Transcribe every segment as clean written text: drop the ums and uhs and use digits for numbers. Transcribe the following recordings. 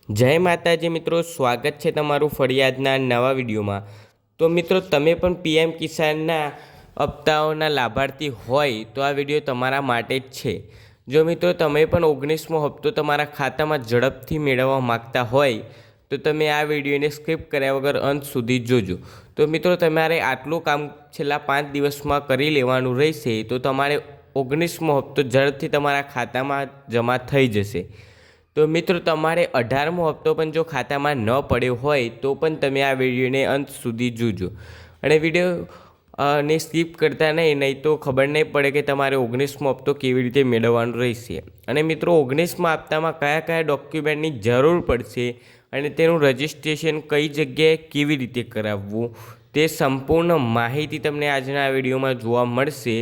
જય માતાજી મિત્રો, સ્વાગત છે તમારું ફરિયાદના નવા વિડીયોમાં। તો મિત્રો, તમે પણ પીએમ કિસાનના હપ્તાઓના લાભાર્થી હોય તો આ વિડીયો તમારા માટે જ છે। જો મિત્રો તમે પણ 19મો હપ્તો તમારા ખાતામાં ઝડપથી મેળવવા માગતા હોય તો તમે આ વિડીયોને સ્કીપ કર્યા વગર અંત સુધી જોજો। તો મિત્રો, તમારે આટલું કામ છેલ્લા 5 દિવસમાં કરી લેવાનું રહેશે તો તમારે 19મો હપ્તો ઝડપથી તમારા ખાતામાં જમા થઈ જશે। તો મિત્રો, તમારે 18મો હપ્તો પણ જો ખાતામાં ન પડ્યો હોય તો પણ તમે આ વિડીયોને અંત સુધી જોજો અને વિડીયો સ્કીપ કરતા નહીં તો ખબર નહીં પડે કે તમારે 19મો હપ્તો કેવી રીતે મેળવવાનો રહેશે। અને મિત્રો, 19મા હપ્તામાં કયા કયા ડોક્યુમેન્ટની જરૂર પડશે અને તેનું રજિસ્ટ્રેશન કઈ જગ્યાએ કેવી રીતે કરાવવું તે સંપૂર્ણ માહિતી તમને આજના વિડીયોમાં જોવા મળશે।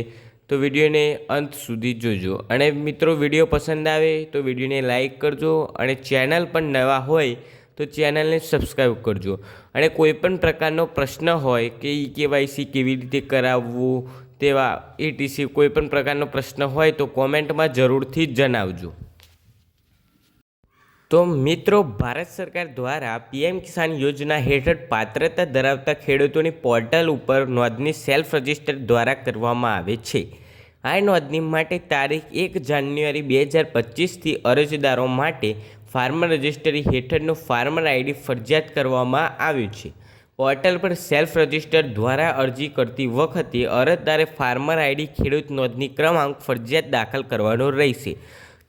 તો વિડીયોને અંત સુધી જોજો અને મિત્રો, વિડીયો પસંદ આવે તો વિડીયોને લાઈક કરજો અને ચેનલ પણ નવા હોય તો ચેનલને સબસ્ક્રાઈબ કરજો। અને કોઈ પણ પ્રકારનો પ્રશ્ન હોય કે કેવાયસી કેવી રીતે કરાવવું તેવા ETC કોઈ પણ પ્રકારનો પ્રશ્ન હોય તો કોમેન્ટમાં જરૂરથી જણાવજો। તો મિત્રો, ભારત સરકાર દ્વારા પીએમ કિસાન યોજના હેઠળ પાત્રતા ધરાવતા ખેડૂતોની પોર્ટલ ઉપર નોંધણી સેલ્ફ રજિસ્ટર દ્વારા કરવામાં આવે છે। આ નોંધણી માટે તારીખ 1 જાન્યુઆરી 2025થી અરજદારો માટે ફાર્મર રજિસ્ટ્રી હેઠળનું ફાર્મર આઈડી ફરજિયાત કરવામાં આવ્યું છે। પોર્ટલ પર સેલ્ફ રજિસ્ટર દ્વારા અરજી કરતી વખતે અરજદારે ફાર્મર આઈડી ખેડૂત નોંધણી ક્રમાંક ફરજિયાત દાખલ કરવાનો રહેશે।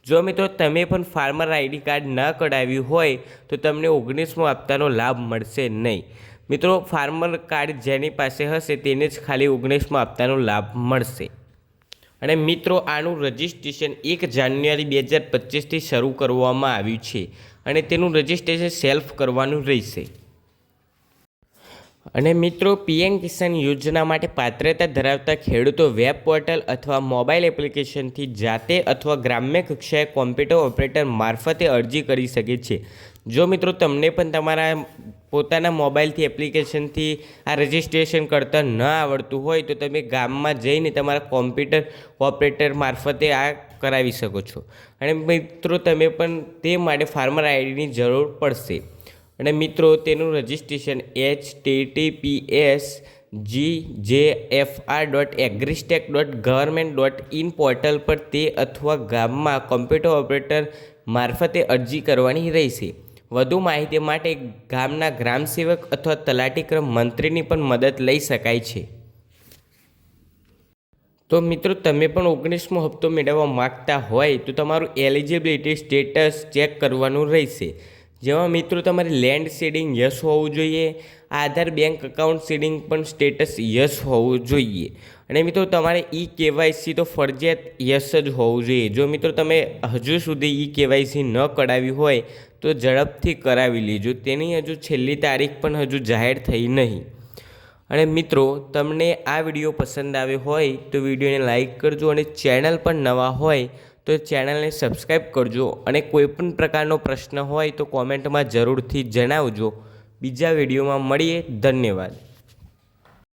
જો મિત્રો તમે પણ ફાર્મર આઈડી કાર્ડ ન કઢાવ્યું હોય તો તમને 19મો હપ્તાનો લાભ મળશે નહીં। મિત્રો, ફાર્મર કાર્ડ જેની પાસે હશે તેને જ ખાલી 19મા હપ્તાનો લાભ મળશે। અને મિત્રો, આનું રજિસ્ટ્રેશન 1 જાન્યુઆરી 2025થી શરૂ કરવામાં આવ્યું છે અને તેનું રજિસ્ટ્રેશન સેલ્ફ કરવાનું રહેશે। અને મિત્રો, પીએમ કિસાન યોજના માટે પાત્રતા ધરાવતા ખેડૂતો વેબ પોર્ટલ અથવા મોબાઈલ એપ્લિકેશનથી જાતે અથવા ગ્રામ્ય કક્ષાએ કોમ્પ્યુટર ઓપરેટર મારફતે અરજી કરી શકે છે। જો મિત્રો તમને પણ તમારા પોતાના મોબાઈલથી એપ્લિકેશનથી આ રજિસ્ટ્રેશન કરતા ન આવડતું હોય તો તમે ગામમાં જઈને તમારા કોમ્પ્યુટર ઓપરેટર મારફતે આ કરાવી શકો છો। અને મિત્રો, તમે પણ તે માટે ફાર્મર આઈડીની જરૂર પડશે। અને મિત્રો, તેનું રજિસ્ટ્રેશન https://gjfr.agristek.government.in પોર્ટલ પર તે અથવા ગામમાં કોમ્પ્યુટર ઓપરેટર મારફતે અરજી કરવાની રહેશે। વધુ માહિતી માટે ગામના ગ્રામસેવક અથવા તલાટીક્રમ મંત્રીની પણ મદદ લઈ શકાય છે। તો મિત્રો, તમે પણ 19મો હપ્તો મેળવવા માગતા હોય તો તમારું એલિજિબિલિટી સ્ટેટસ ચેક કરવાનું રહેશે। જેમાં મિત્રો, તમારે લેન્ડ સીડિંગ યસ હોવું જોઈએ, આધાર બેંક અકાઉન્ટ સીડિંગ પણ સ્ટેટસ યસ હોવું જોઈએ। અને મિત્રો, તમારે કેવાયસી તો ફરજિયાત યસ જ હોવું જોઈએ। જો મિત્રો તમે હજુ સુધી કેવાયસી ન કરાવી હોય તો ઝડપથી કરાવી લેજો, તેની હજુ છેલ્લી તારીખ પણ હજુ જાહેર થઈ નહીં। અને મિત્રો, તમને આ વિડીયો પસંદ આવ્યો હોય તો વિડીયોને લાઈક કરજો અને ચેનલ પણ નવા હોય તો ચેનલને સબસ્ક્રાઈબ કરજો। અને કોઈ પણ પ્રકારનો પ્રશ્ન હોય તો કોમેન્ટમાં જરૂરથી જણાવજો। બીજા વિડીયોમાં મળીએ। ધન્યવાદ।